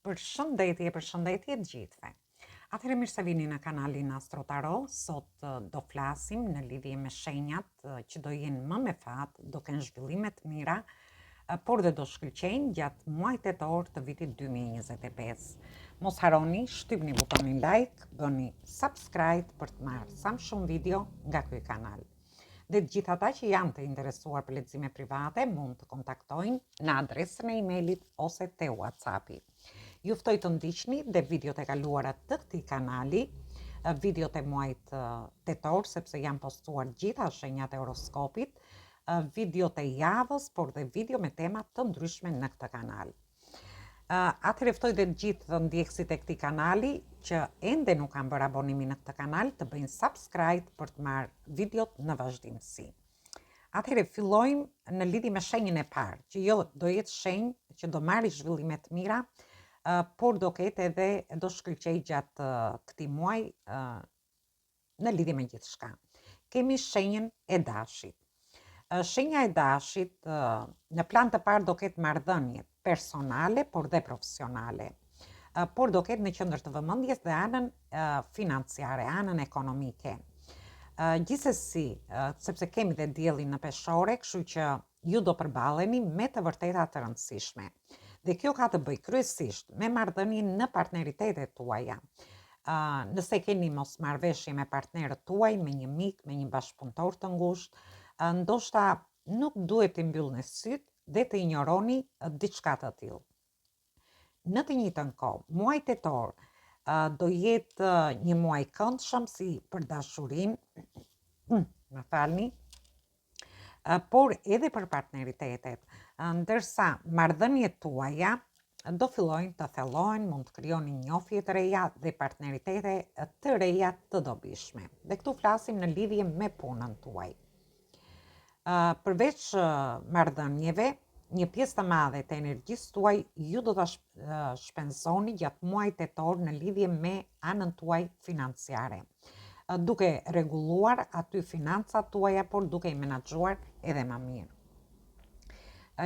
Përshëndetje të gjithëve. Atëherë mirë se vini në kanalin Astro Tarot. Sot do flasim në lidhje me shenjat që do jenë më me fat, do kenë zhvillime të mira, por dhe do shkëlqejnë gjatë muajit tetor të vitit 2025. Mos harroni, shtypni butonin like, bëni subscribe për të marrë sa më shumë video nga ky kanal. Dhe të gjithë ata që janë të interesuar për lexime private mund të kontaktojnë në adresën e emailit ose te WhatsAppi. Ju ftoj të ndiqni dhe videot e kaluara të këtij kanali, videot e muajit tetor, sepse janë postuar gjitha shenjat e horoskopit, videot e javës, por dhe video me tema të ndryshme në këtë kanal. Atëherë ftoj dhe të gjithë të ndjekësit e këtij kanali që ende nuk kanë bërë abonimin në këtë kanal të bëjnë subscribe për të marrë videot në vazhdimsi. Atëherë fillojmë në lidhje me shenjën e parë, që jo do jetë shenjë që do marrë zhvillime të mira, por do ketë edhe do shkëlqej gjatë këtij muaji në lidhje me gjithçka. Kemi shenjën e dashit. Shenja e dashit në plan të parë do ketë marrëdhënie personale, por dhe profesionale. Por do ketë në qendër të vëmendjes dhe anën financiare, anën ekonomike. Gjithsesi, sepse kemi dhe diellin në peshore, kështu që ju do përballeni me të vërteta të rëndësishme. Dhe kjo ka të bëjë kryesisht me marrëdhënien në partneritetet tuaja. Nëse keni mosmarrëveshje me partnerët tuaj, me një mik, me një bashkëpunëtor të ngushtë, ndoshta nuk duhet të mbyllni syt dhe të injoroni diçka të tillë. Në të njëjtën kohë, muaji tetor do jetë një muaj i këndshëm si për dashurinë, më falni, por edhe për partneritetet, ndërsa marrëdhëniet tuaja do fillojnë të thellohen, mund të krijoni njohje të reja dhe partneritete të reja të dobishme. Dhe këtu flasim në lidhje me punën tuaj. Përveç marrëdhënieve, një pjesë të madhe të energjisë tuaj ju do ta shpenzoni gjatë muajit tetor në lidhje me anën tuaj financiare, duke rregulluar aty financat tuaja, por duke i menaxhuar edhe më mirë.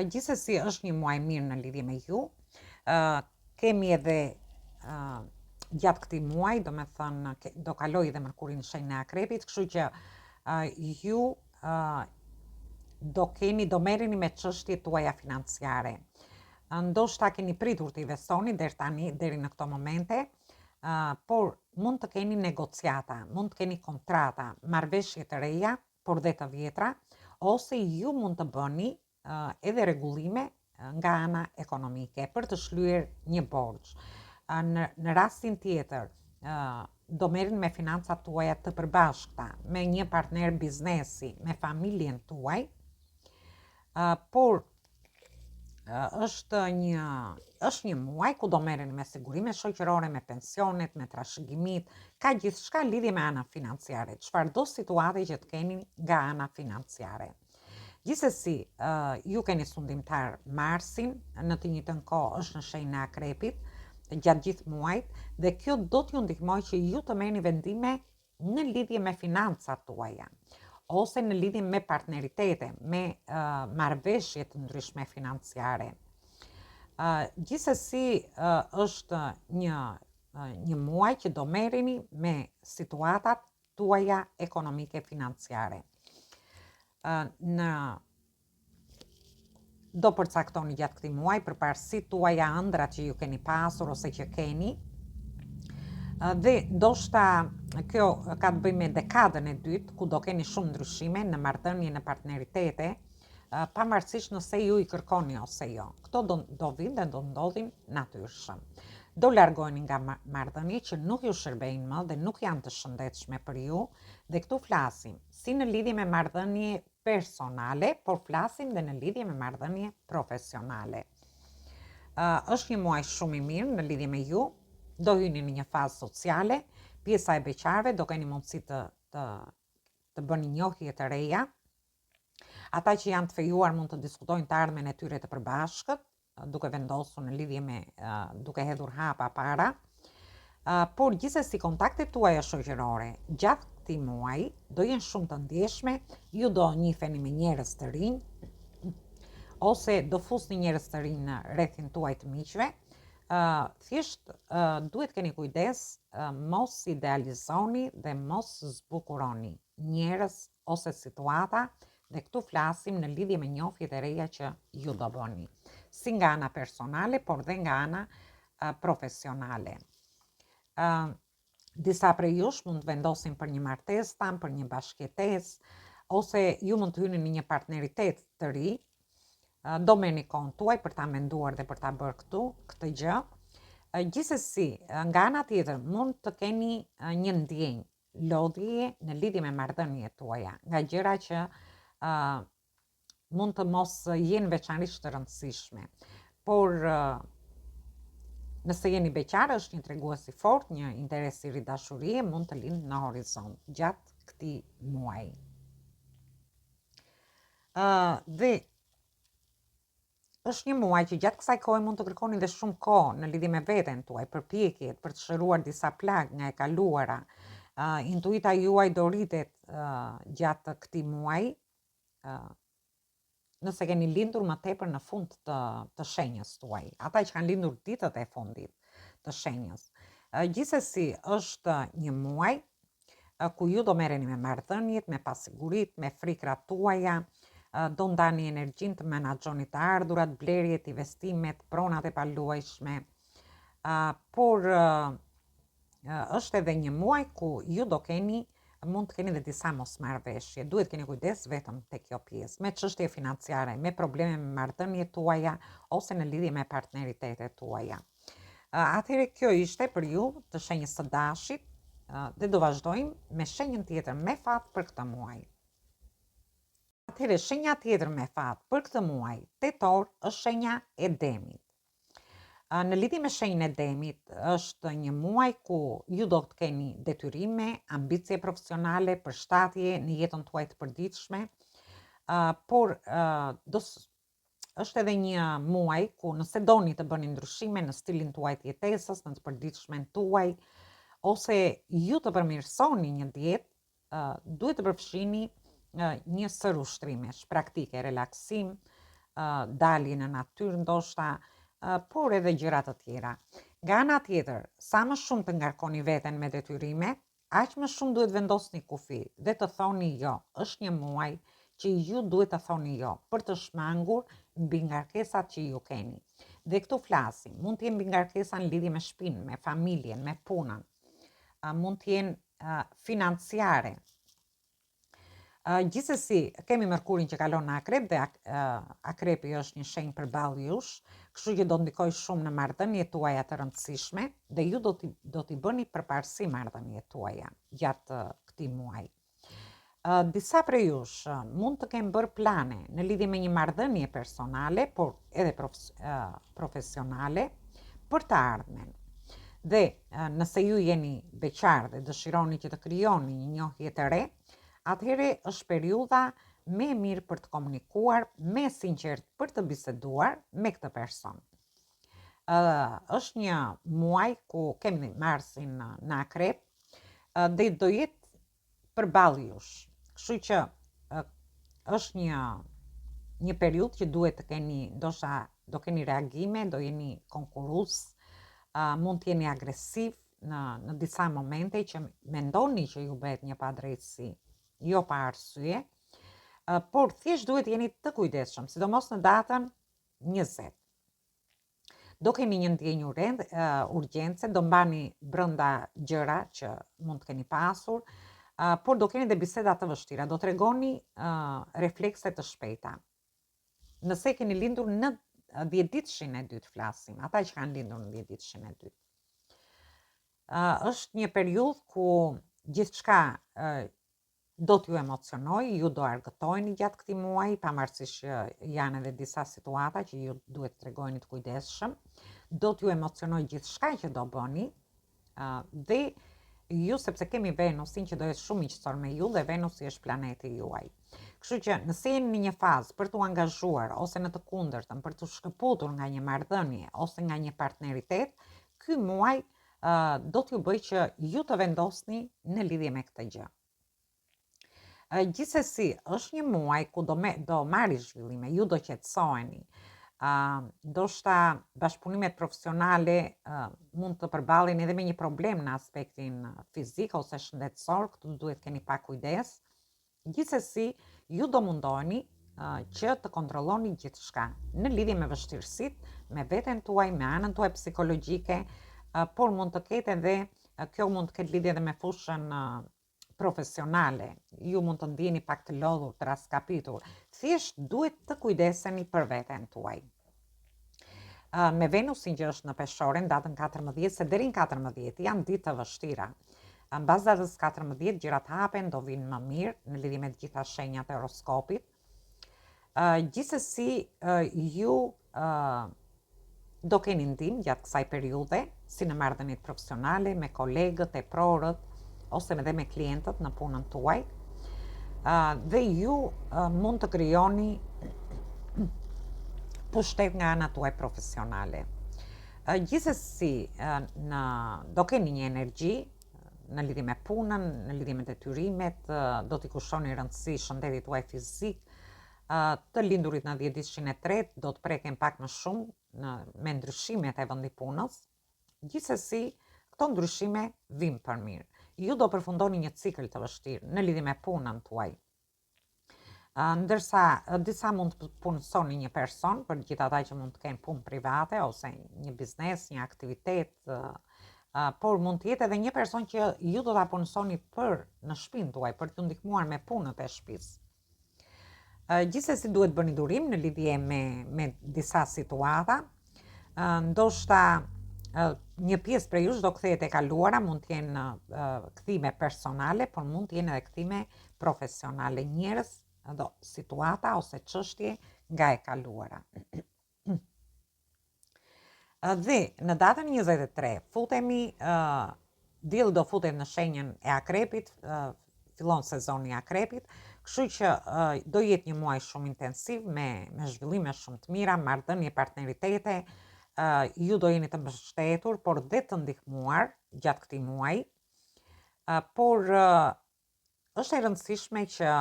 Gjithsesi është një muaj mirë në lidhje me ju. Kemi edhe gjatë këtij muaji, domethënë do kaloj edhe Merkuri në shenjën e Akrepit, kështu që ju do merreni me çështjet tuaja financiare. Ndoshta keni pritur të investoni deri në këto momente, por mund të keni negociata, mund të keni kontrata, marrëveshje të reja, por dhe të vjetra, ose ju mund të bëni edhe rregullime nga ana ekonomike për të shlyer një borxh. Në rastin tjetër, do merren me financat tuaja të përbashkëta, me një partner biznesi, me familjen tuaj, por është një muaj ku do merreni me sigurime shoqërore, me pensionet, me trashëgimit, ka gjithçka lidhje me anën financiare, çfarëdo situate që të keni nga ana financiare. Gjithsesi, ju keni sundimtar Marsin, në të njëjtën kohë është në shenjën e Akrepit gjatë gjithë muajit, dhe kjo do t'ju ndihmojë që ju të merrni vendime në lidhje me financat tuaja, ose në lidhje me partneritete, me marrëveshje të ndryshme financiare. Gjithsesi, është një muaj që do merreni me situatat tuaja ekonomike financiare. Do përcaktoni gjatë këtij muaji përparësitë tuaja, ëndrat që ju keni pasur ose që keni, dhe ndoshta kjo ka të bëjë me dekadën e dytë, ku do keni shumë ndryshime në marrëdhënie, në partneritete, pavarësisht nëse ju i kërkoni ose jo. Këto do vinë dhe do ndodhin natyrshëm. Do largoheni nga marrëdhënie që nuk ju shërbejnë më dhe nuk janë të shëndetshme për ju, dhe këtu flasim si në lidhje me marrëdhënie personale, por flasim dhe në lidhje me marrëdhënie profesionale. Është një muaj shumë i mirë në lidhje me ju, do hyni në një fazë sociale, pjesa e beqarëve do keni mundësi të bëni njohje të reja. Ata që janë të fejuar mund të diskutojnë të ardhmen e tyre të përbashkët, duke vendosur në lidhje me duke hedhur hapa para, por gjithsesi kontaktet tuaja shoqërore gjatë këtij muaji do jenë shumë të ndjeshme, ju do njiheni me njerëz të rinj, ose do fusni njerëz të rinj në rrethin tuaj të miqve, thjesht duhet keni kujdes, mos idealizoni dhe mos zbukuroni njerëz ose situata, dhe këtu flasim në lidhje me njohjet e reja që ju do bëni, si nga ana personale, por dhe nga ana profesionale. Disa prej jush mund të vendosin për një martesë tan, për një bashkëjetesë, ose ju mund të hyni në një partneritet të ri. Do merrni kohën tuaj për ta menduar dhe për ta bërë këtë gjë. Gjithsesi, nga ana tjetër mund të keni një ndjenjë lodhje në lidhje me marrëdhëniet tuaja, nga gjëra që mund të mos jenë veçanërisht të rëndësishme, por nëse jeni beqar, është një tregues i fortë, një interes i ri dashurie mund të lindë në horizont gjatë këtij muaji. Dhe është një muaj që gjatë kësaj kohe mund të kërkoni dhe shumë kohë në lidhje me veten tuaj, përpjekjet për të shëruar disa plagë nga e kaluara. Intuita juaj do rritet gjatë këtij muaji. Nëse keni lindur më tepër në fund të shenjës tuaj, ata që kanë lindur ditët e fundit të shenjës. Gjithsesi, është një muaj ku ju do merreni me marrëdhëniet, me pasiguritë, me frikrat tuaja, do ndani energjinë të menaxhoni të ardhurat, blerjet, investimet, pronat e paluajshme, por është edhe një muaj ku ju mund të keni dhe disa mosmarrëveshje. Duhet keni kujdes vetëm te kjo pjesë, me çështje financiare, me probleme me marrëdhëniet tuaja ose në lidhje me partneritetet tuaja. Atëherë kjo ishte për ju të shenjës së dashit, dhe do vazhdojmë me shenjën tjetër me fat për këtë muaj. Atëherë shenja tjetër me fat për këtë muaj tetor është shenja e Demit. Në lidhje me shenjën e Demit, është një muaj ku ju do të keni detyrime, ambicie profesionale, përshtatje në jetën tuaj të përditshme, por është edhe një muaj ku nëse doni të bëni ndryshime në stilin tuaj të jetesës, në të përditshmen tuaj, ose ju të përmirësoni një dietë, duhet të përfshini një sër ushtrimesh praktike, relaksim, dalje në natyrë ndoshta, por edhe gjëra të tjera. Nga ana tjetër, sa më shumë të ngarkoni veten me detyrime, aq më shumë duhet vendosni kufi dhe të thoni jo. Është një muaj që ju duhet të thoni jo, për të shmangur mbi ngarkesat që ju keni. Dhe këtu flasim, mund të jenë mbi ngarkesa në lidhje me shtëpinë, me familjen, me punën, mund të jenë financiare. Gjithsesi, kemi Mërkurin që kalon në Akrep dhe Akrepi është një shenjë përballë jush, kështu që do ndikojë shumë në marrëdhëniet tuaja të rëndësishme dhe ju do t'i bëni përparësi marrëdhëniet tuaja gjatë këtij muaji. Disa prej jush mund të kenë bërë plane në lidhje me një marrëdhënie personale, por edhe profesionale për të ardhmen. Dhe nëse ju jeni beqar dhe dëshironi që të krijoni një njohje të re, atëherë është periudha më e mirë për të komunikuar, më e sinqert për të biseduar me këtë person. Është një muaj ku kemi Marsin në Akrep dhe do jetë përballë jush. Kështu që është një periudhë që duhet të keni, ndoshta do keni reagime, do jeni konkurrues, mund të jeni agresiv në disa momente që mendoni që ju bëhet një padrejtësi, jo pa arsye, por thjesht duhet jeni të kujdesshëm, sidomos në datën 20. Do keni një ndjenjë urgjence, do mbani brenda gjëra që mund të keni pasur, por do keni dhe biseda të vështira, do tregoni reflekse të shpejta. Nëse keni lindur në 10-ditëshin e dytë flasim, ata që kanë lindur në 10-ditëshin e dytë. Është një periudhë ku gjithçka do t'ju emocionoj, ju do argëtojni gjatë këtij muaji, pavarësisht që janë edhe disa situata që ju duhet të tregoni të kujdesshëm, do t'ju emocionoj gjithçka që do bëni, dhe ju, sepse kemi Venusin që do jetë shumë miqësor me ju dhe Venusi është planeti juaj. Kështu që nëse jeni në një fazë për t'u angazhuar ose në të kundërtën për t'u shkëputur nga një marrëdhënie ose nga një partneritet, ky muaj do t'ju bëjë që ju të vendosni në lidhje me këtë gjë. Gjithsesi, është një muaj ku do marri zhvillime, ju do qetësoheni, ndoshta bashkëpunimet profesionale mund të përballen edhe me një problem në aspektin fizik ose shëndetësor, këtu duhet keni pak kujdes. Gjithsesi, ju do mundoheni që të kontrolloni gjithçka në lidhje me vështirësitë, me veten tuaj, me anën tuaj psikologjike, por mund të ketë edhe kjo mund të ketë lidhje edhe me fushën profesionale. Ju mund të ndjeni pak të lodhur, të raskapitur. Thjesht duhet të kujdeseni për veten tuaj. Me Venusin që është në peshore, në datën 14, se deri në 14 janë ditë të vështira. Në bazë datës 14, gjërat hapen, do vinë më mirë në lidhje me të gjitha shenjat e horoskopit. Gjithsesi, ju do keni ndihmë gjatë kësaj periudhe, si në marrëdhëniet profesionale, me kolegët, e prorët, ose edhe me klientët në punën tuaj. Dhe ju mund të krijoni pushtet nga ana tuaj profesionale. Gjithsesi, do keni një energji në lidhje me punën, në lidhje me detyrimet, do t'i kushoni rëndësi shëndetit tuaj fizik. Të lindurit në 10-3 do të preken pak më shumë me ndryshimet e vendi punës. Gjithsesi, këto ndryshime vijnë për mirë. Ju do përfundoni një cikël të vështirë në lidhje me punën tuaj. Ndërsa disa mund të punësoni një person, për gjithë ata që mund të kenë punë private ose një biznes, një aktivitet, por mund të jetë edhe një person që ju do ta punësoni në shtëpinë tuaj për t'ju ndihmuar me punët e shtëpisë. Gjithsesi duhet bëni durim në lidhje me disa situata. Ndoshta një pjesë prej jush do kthehet e kaluara, mund të jenë kthime personale, por mund të jenë edhe kthime profesionale, njerëz, situata ose çështje nga e kaluara. Dhe në datën 23 futemi, dielli do futet në shenjën e Akrepit, fillon sezoni i Akrepit, kështu që do jetë një muaj shumë intensiv me zhvillime shumë të mira, marrëdhënie, partneritete, ju do jeni të mbështetur, por dhe të ndihmuar gjatë këtij muaji. Por është e rëndësishme që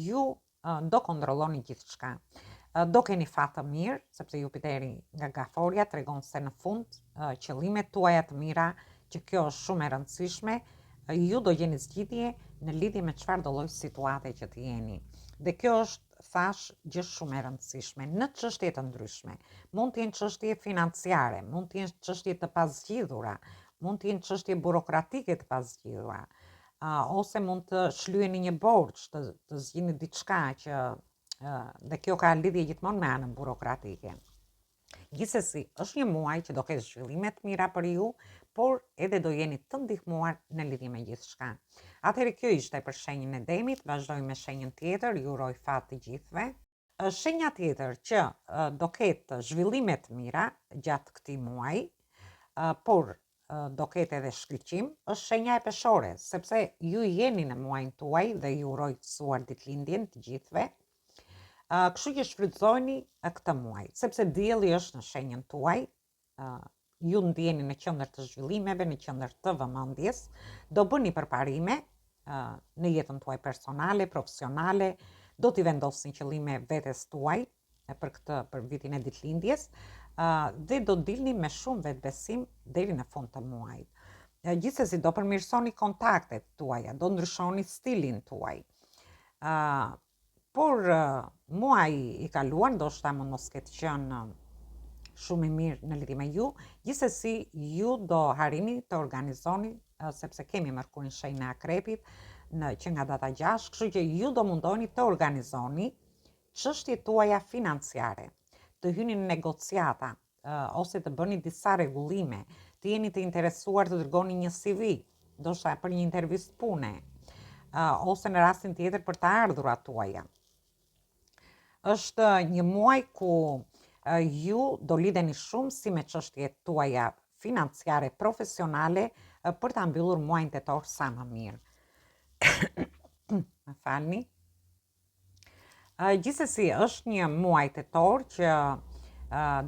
ju do kontrolloni gjithçka. Do keni fat të mirë, sepse Jupiteri nga Gaforia tregon se në fund qëllimet tuaja të mira, që kjo është shumë e rëndësishme, ju do gjeni zgjidhje në lidhje me çfarë do lloj situate që të jeni. Dhe kjo është, thash, gjë shumë e rëndësishme në çështje të ndryshme. Mund të jenë çështje financiare, mund të jenë çështje të pazgjidhura, mund të jenë çështje burokratike të pazgjidhura, ose mund të shlyeni një borxh, të zgjidhni diçka që dhe kjo ka lidhje gjithmonë me anën burokratike. Gjithsesi, është një muaj që do ketë zhvillime të mira për ju, por edhe do jeni të ndihmuar në lidhje me gjithçka. Atëherë kjo ishte për shenjën e Demit, vazhdojmë me shenjën tjetër, ju uroj fat të gjithëve. Shenja tjetër që do ketë zhvillime të mira gjatë këtij muaji, por do ketë edhe shkëlqim, është shenja e Peshores, sepse ju jeni në muajin tuaj dhe ju uroj të gëzuar ditëlindjen të gjithëve. Kështu që shfrytëzoni këtë muaj, sepse dielli është në shenjën tuaj, ju ndjeni në qendër të zhvillimeve, në qendër të vëmendjes, do bëni përparime në jetën tuaj personale, profesionale, do t'i vendosni qëllime vetes tuaj për vitin e ditëlindjes, dhe do dilni me shumë vetbesim deri në fund të muajit. Gjithsesi do përmirësoni kontaktet tuaja, do ndryshoni stilin tuaj. Por muaji i kaluar ndoshta mund mos ketë qenë shumë i mirë në lidhje me ju. Gjithsesi ju do harrini të organizoni, sepse kemi Mërkurin shenjën e Akrepit që nga data 6, kështu që ju do mundoheni të organizoni çështjet tuaja financiare, të hyni në negociata ose të bëni disa rregullime, të jeni të interesuar të dërgoni një CV, ndoshta për një intervistë pune, ose në rastin tjetër për të ardhurat tuaja. Është një muaj ku ju do lidheni shumë si me çështjet tuaja financiare, profesionale, për ta mbyllur muajin tetor sa më mirë. Më falni. Gjithsesi është një muaj tetor që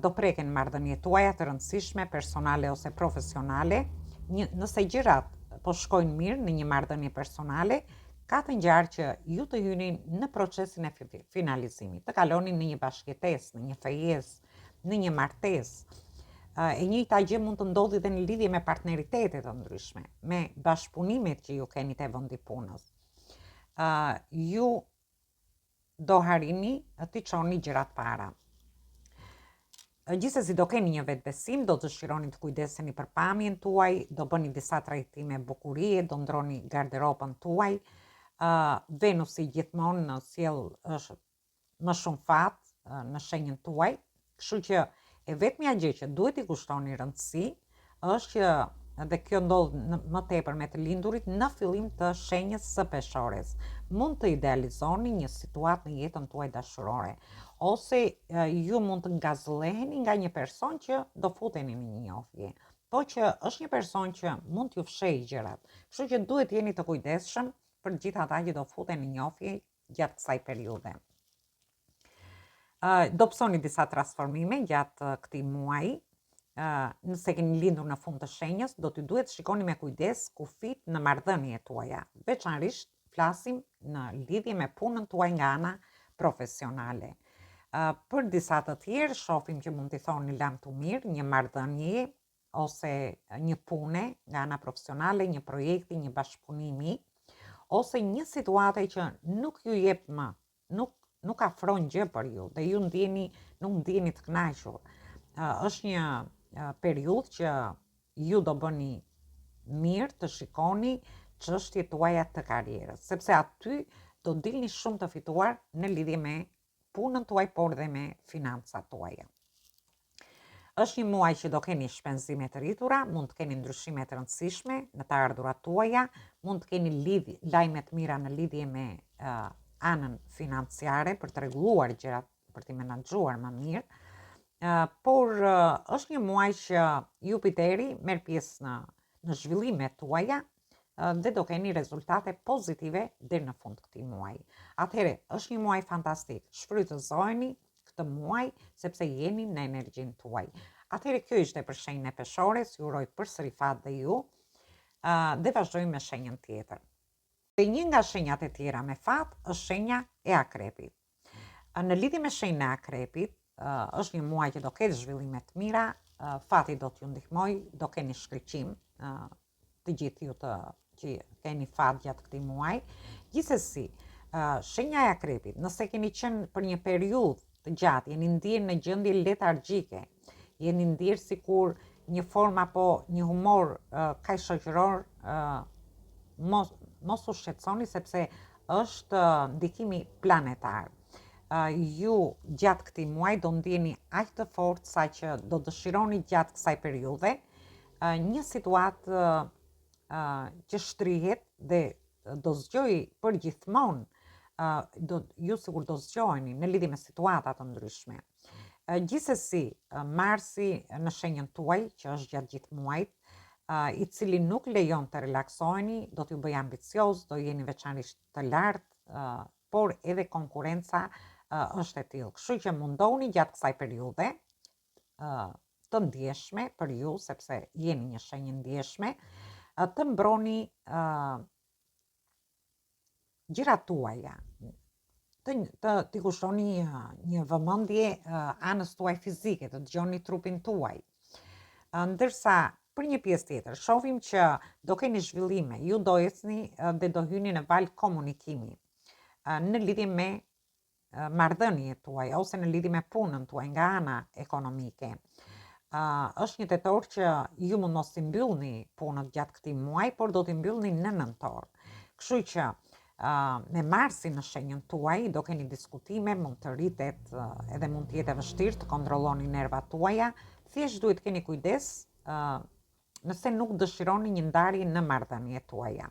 do preken marrëdhëniet tuaja të rëndësishme, personale ose profesionale. Nëse gjërat po shkojnë mirë në një marrëdhënie personale, ka të ngjarë që ju të hyni në procesin e finalizimit, të kaloni në një bashkëjetesë, në një fejesë, në një martesë. E njëjta gjë mund të ndodhi dhe në lidhje me partneritete të ndryshme, me bashkëpunimet që ju keni te vendi punës. Ju do harini të çoni gjërat para. Gjithsesi do keni një vetbesim, do dëshironi të kujdeseni për pamjen tuaj, do bëni disa trajtime bukurie, do ndroni garderobën tuaj. Venusi gjithmonë në sjell është më shumë fat në shenjën tuaj, kështu që e vetmja gjë që duhet i kushtoni rëndësi është që dhe kjo ndodh më tepër me të lindurit në fillim të shenjës së peshores. Mund të idealizoni një situatë në jetën tuaj dashurore, ose ju mund të ngazëlleheni nga një person që do futeni në një njohje, po që është një person që mund t'ju fshejë gjërat. Kështu që duhet jeni të kujdesshëm për gjithë ata që do futen në njohje gjatë kësaj periudhe. Do pësoni disa transformime gjatë këtij muaji. Nëse keni lindur në fund të shenjës, do t'ju duhet shikoni me kujdes kufit në marrëdhëniet tuaja. Veçanërisht flasim në lidhje me punën tuaj nga ana profesionale. Për disa të tjerë, shohim që mund t'i thoni lam të mirë, një marrëdhënie ose një pune nga ana profesionale, një projekti, një bashkëpunimi, ose një situate që nuk ju jep më, nuk afron gjë për ju dhe ju nuk ndjeni të kënaqur. Është një periudhë që ju do bëni mirë të shikoni çështjet tuaja të karrierës, sepse aty do dilni shumë të fituar në lidhje me punën tuaj, por dhe me financat tuaja. Është një muaj që do keni shpenzime të rritura, mund të keni ndryshime të rëndësishme në të ardhurat tuaja, mund të keni lajme të mira në lidhje me anën financiare për të rregulluar gjërat, për t'i menaxhuar më mirë. Por është një muaj që Jupiteri merr pjesë në zhvillimet tuaja dhe do keni rezultate pozitive deri në fund këtij muaji. Atëherë, është një muaj fantastik. Shfrytëzojeni këtë muaj sepse jeni në energjinë tuaj. Atëherë, kjo ishte për shenjën e peshores, ju uroj përsëri fat dhe ju dhe vazhdojmë me shenjën tjetër. Dhe një nga shenjat e tjera me fat është shenja e akrepit. Në lidhje me shenjën e akrepit, është një muaj që do ketë zhvillime të mira, fati do t'ju ndihmoj, do keni shkëlqim, të gjithë ju që keni fat gjatë këtij muaji. Gjithsesi, shenja e akrepit, nëse keni qenë për një periudhë të gjatë, jeni ndjerë në gjendje letargjike, jeni ndjerë sikur një formë apo një humor kaq shoqëror, mos u shqetësoni sepse është ndikimi planetar. Ju gjatë këtij muaji do ndjeni aq të fortë sa që do dëshironi gjatë kësaj periudhe një situatë që shtrihet dhe do zgjojë përgjithmonë, ju sigur do zgjoheni në lidhje me situata të ndryshme. Gjithsesi, Marsi në shenjën tuaj, që është gjatë gjithë muajit, i cili nuk lejon të relaksoheni, do t'ju bëjë ambicioz, do jeni veçanërisht të lartë, por edhe konkurenca është e tillë. Kështu që mundohuni gjatë kësaj periudhe të ndjeshme për ju, sepse jeni një shenjë ndjeshme, të mbroni gjërat tuaja, t'i kushtoni një vëmendje anës tuaj fizike, të dëgjoni trupin tuaj. Ndërsa për një pjesë tjetër, shohim që do keni zhvillime, ju do ecni dhe do hyni në valë komunikimi në lidhje me marrëdhëniet tuaj ose në lidhje me punën tuaj nga ana ekonomike. Është një tetor që ju mund mos t'i mbyllni punët gjatë këtij muaji, por do t'i mbyllni në nëntor. Kështu që me Marsin në shenjën tuaj do keni diskutime, mund të rritet edhe mund të jetë vështirë të kontrolloni nervat tuaja, thjesht duhet keni kujdes nëse nuk dëshironi një ndarje në marrëdhëniet tuaja.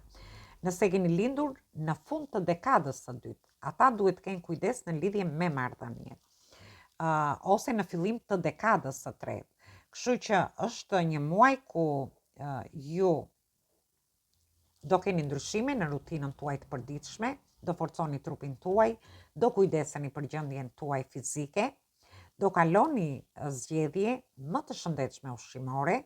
Nëse keni lindur në fund të dekadës së dytë, ata duhet kenë kujdes në lidhje me marrëdhëniet, ose në fillim të dekadës së tretë. Kështu që është një muaj ku ju do keni ndryshime në rutinën tuaj të përditshme, do forconi trupin tuaj, do kujdeseni për gjendjen tuaj fizike, do kaloni zgjedhje më të shëndetshme ushqimore,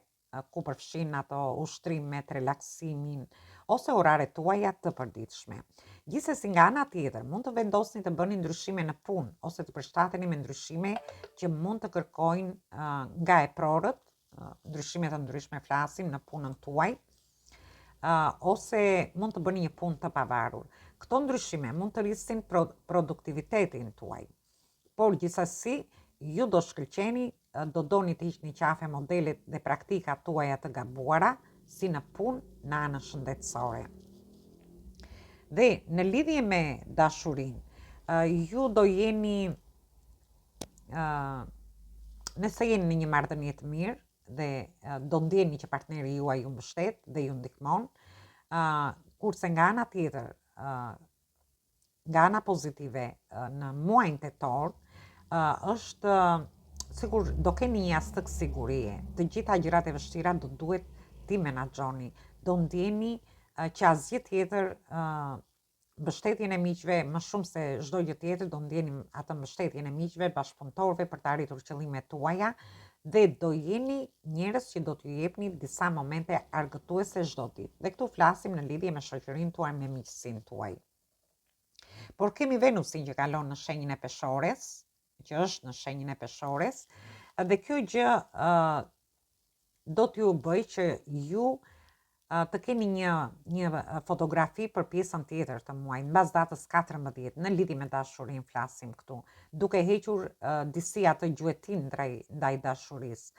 ku përfshin ato ushtrimet, relaksimin, ose oraret tuaja të përditshme. Gjithsesi nga ana tjetër, mund të vendosni të bëni ndryshime në punë ose të përshtateni me ndryshime që mund të kërkojnë nga e prorët, ndryshime të ndryshme flasim në punën tuaj, ose mund të bëni një punë të pavarur. Këto ndryshime mund të rrisin produktivitetin tuaj, por gjithsesi ju do shkëlqeni, do doni të hiqni qafe modelet dhe praktikat tuaja të gabuara, si në punë në anën shëndetësore. Dhe në lidhje me dashurin, ju do jeni, nëse jeni në një marrëdhënie të mirë dhe do ndjeni që partneri juaj ju mbështet dhe ju ndihmon, kurse nga ana tjetër, nga ana pozitive, në muajin tetor, është sigur do keni një astëk sigurie. Të gjitha gjërat e vështira do duhet ti menaxhoni. Do ndjeni që asgjë tjetër, mbështetjen e miqve më shumë se çdo gjë tjetër, do ndjeni atë mbështetjen e miqve, bashkëpunëtorëve për të arritur qëllimet tuaja, dhe do jeni njerëz që do t'ju jepni disa momente argëtuese çdo ditë. Dhe këtu flasim në lidhje me shoqërinë tuaj, me miqësinë tuaj. Por kemi Venusin që kalon në shenjën e peshores, që është në shenjën e peshores, dhe kjo gjë do t'ju bëj që ju të keni një fotografi për pjesën tjetër të muajit, mbas datës 14, në lidhje me dashurinë flasim këtu, duke hequr disi atë gjuetin ndaj dashurisë.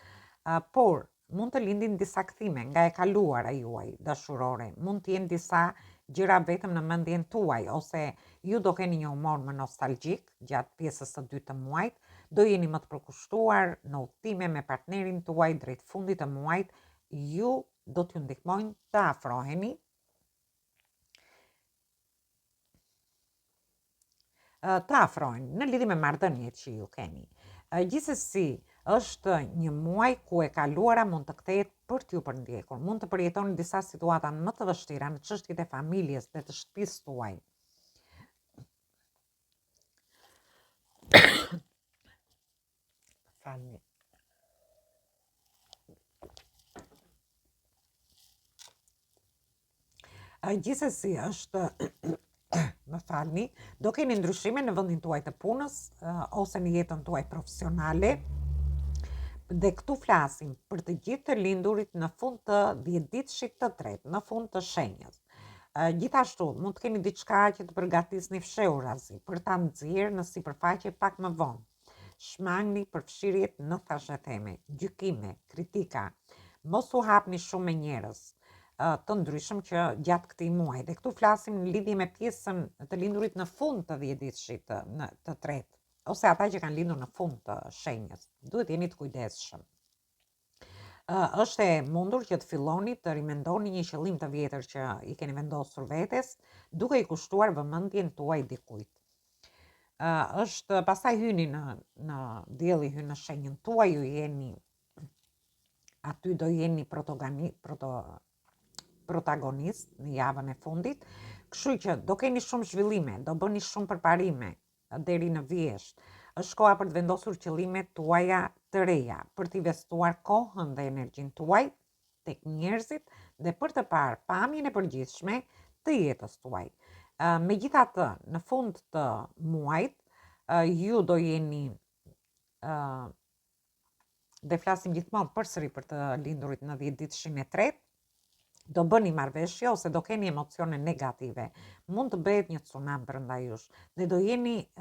Por mund të lindin disa kthime nga e kaluara juaj dashurore, mund të jenë disa gjëra vetëm në mendjen tuaj, ose ju do keni një humor më nostalgjik gjatë pjesës së dytë të muajit, do jeni më të përkushtuar në udhëtime me partnerin tuaj drejt fundit të muajit, ju do t'ju ndihmojnë të afroheni. Të afrohen në lidhje me marrëdhëniet që ju keni. Gjithsesi, është një muaj ku e kaluara mund të kthehet për t'ju përndjekur. Mund të përjetoni disa situata më të vështira në çështjet e familjes dhe të shtëpisë tuaj. Falni. Gjithsesi është më falni, do keni ndryshime në vendin tuaj të punës ose në jetën tuaj profesionale. Dhe këtu flasim për të gjithë të lindurit në fund të 10 ditëshit të tretë, në fund të shenjës. Gjithashtu, mund të keni diçka që të përgatisni fshehurazi për ta nxjerrë në sipërfaqe pak më vonë. Shmangni përfshirjet në thasheteme, gjykime, kritika. Mos u hapni shumë me njerëz të ndryshëm që gjatë këtij muaji. Dhe këtu flasim në lidhje me pjesën të lindurit në fund të 10 ditëshit të tretë, ose ata që kanë lindur në fund të shenjës. Duhet jeni të kujdesshëm. Është e mundur që të filloni të rimendoni një qëllim të vjetër që i keni vendosur vetes, duke i kushtuar vëmendjen tuaj dikujt. Është pastaj hyni në dielli, hyni në shenjën tuaj, ju jeni aty, do jeni protagonist në javën e fundit, kështu që do keni shumë zhvillime, do bëni shumë përparime deri në vjesht. Është koha për të vendosur qëllimet tuaja të reja, për të investuar kohën dhe energjinë tuaj tek njerëzit dhe për të parë pamjen e përgjithshme të jetës tuaj. Megjithatë, në fund të muajit, ju do jeni dhe flasim gjithmonë përsëri për të lindurit në 10 ditëshin e tretë, do bëni marrëveshje ose do keni emocione negative. Mund të bëhet një tsunami brenda jush dhe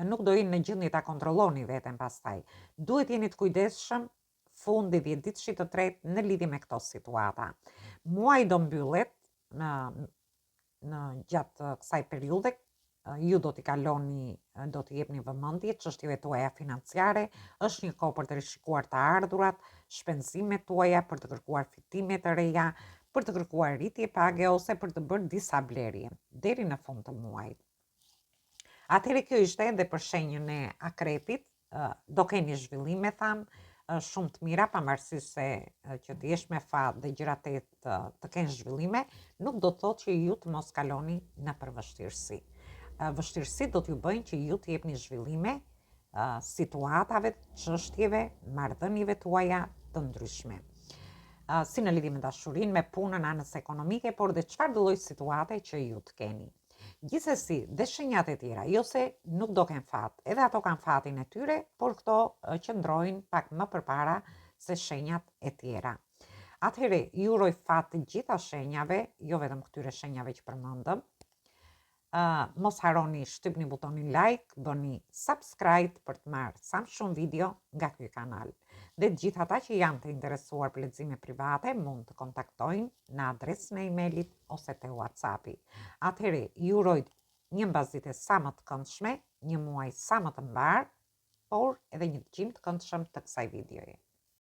nuk do jeni në gjendje ta kontrolloni veten pastaj. Duhet jeni të kujdesshëm fundi 10 ditëshit të tretë në lidhje me këto situata. Muaji do mbyllet në gjatë kësaj periudhe, ju do t'i kaloni, do t'i jepni vëmendje çështjeve tuaja financiare, është një kohë për të rishikuar të ardhurat, shpenzimet tuaja, për të kërkuar fitime të reja, për të kërkuar rritje page ose për të bërë disa blerje deri në fund të muajit. Atëherë kjo ishte edhe për shenjën e Akrepit, do keni zhvillime, shumë të mira, pavarësisht se që të jesh me fat dhe gjërat të kenë zhvillime, nuk do të thotë që ju të mos kaloni në përvështirësi. Vështirësitë do t'ju bëjnë që ju të jepni zhvillime situatave, çështjeve, marrëdhënieve tuaja të ndryshme. si në lidhje me dashurinë, me punën, anës ekonomike, por dhe çfarë lloj situate që ju të keni. Gjithsesi, dhe shenjat e tjera, jo se nuk do kenë fat, edhe ato kanë fatin e tyre, por këto qëndrojnë pak më përpara se shenjat e tjera. Atëherë, ju uroj fat të gjitha shenjave, jo vetëm këtyre shenjave që përmendëm. Mos harroni shtypni butonin like, bëni subscribe për të marrë sa më shumë video nga ky kanal. Dhe të gjithë ata që janë të interesuar për lexime private mund të kontaktojnë në adresën e emailit ose te WhatsAppi. Atëherë, ju uroj një mbasditë sa më të këndshme, një muaj sa më të mbar, por edhe një dëgjim të këndshëm të kësaj videoje.